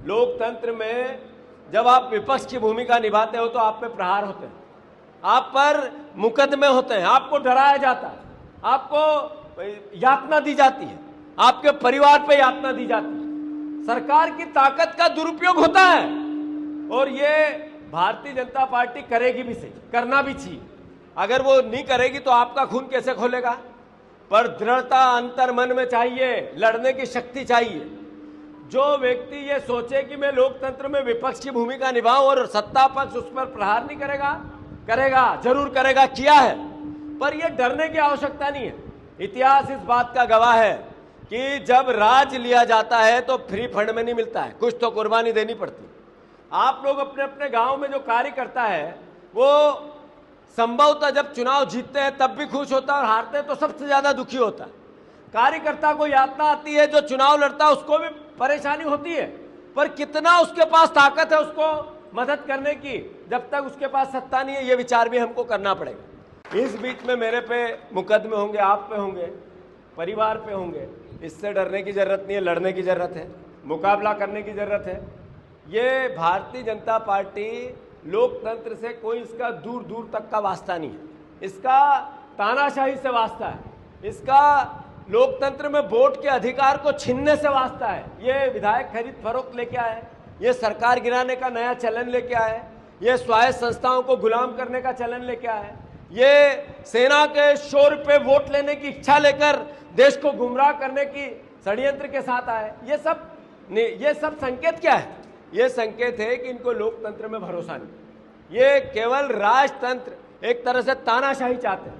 लोकतंत्र में जब आप विपक्ष की भूमिका निभाते हो तो आप पे प्रहार होते हैं, आप पर मुकदमे होते हैं, आपको डराया जाता है, आपको यातना दी जाती है, आपके परिवार पे यातना दी जाती है, सरकार की ताकत का दुरुपयोग होता है। और ये भारतीय जनता पार्टी करेगी भी, सही करना भी चाहिए। अगर वो नहीं करेगी तो आपका खून कैसे खोलेगा? पर दृढ़ता अंतर मन में चाहिए, लड़ने की शक्ति चाहिए। जो व्यक्ति ये सोचे कि मैं लोकतंत्र में विपक्ष की भूमिका निभाऊं और सत्ता पक्ष उस पर प्रहार नहीं करेगा, करेगा, जरूर करेगा, किया है। पर यह डरने की आवश्यकता नहीं है। इतिहास इस बात का गवाह है कि जब राज लिया जाता है तो फ्री फंड में नहीं मिलता है, कुछ तो कुर्बानी देनी पड़ती है। आप लोग अपने अपने गांव में जो कार्य करता है वो संभवतः जब चुनाव जीतते हैं तब भी खुश होता है और हारते हैं तो सबसे ज्यादा दुखी होता है। कार्यकर्ता को यातना आती है, जो चुनाव लड़ता है उसको भी परेशानी होती है, पर कितना उसके पास ताकत है उसको मदद करने की, जब तक उसके पास सत्ता नहीं है, ये विचार भी हमको करना पड़ेगा। इस बीच में मेरे पे मुकदमे होंगे, आप पे होंगे, परिवार पे होंगे, इससे डरने की जरूरत नहीं है, लड़ने की जरूरत है, मुकाबला करने की जरूरत है। ये भारतीय जनता पार्टी लोकतंत्र से कोई इसका दूर दूर तक का वास्ता नहीं है, इसका तानाशाही से वास्ता है, इसका लोकतंत्र में वोट के अधिकार को छीनने से वास्ता है। ये विधायक खरीद फरोख्त लेके आए, ये सरकार गिराने का नया चलन लेके आए, ये स्वायत्त संस्थाओं को गुलाम करने का चलन लेके आए, ये सेना के शोर पे वोट लेने की इच्छा लेकर देश को गुमराह करने की षड्यंत्र के साथ आए। ये सब संकेत क्या है? ये संकेत है कि इनको लोकतंत्र में भरोसा नहीं, ये केवल राजतंत्र, एक तरह से तानाशाही चाहते हैं।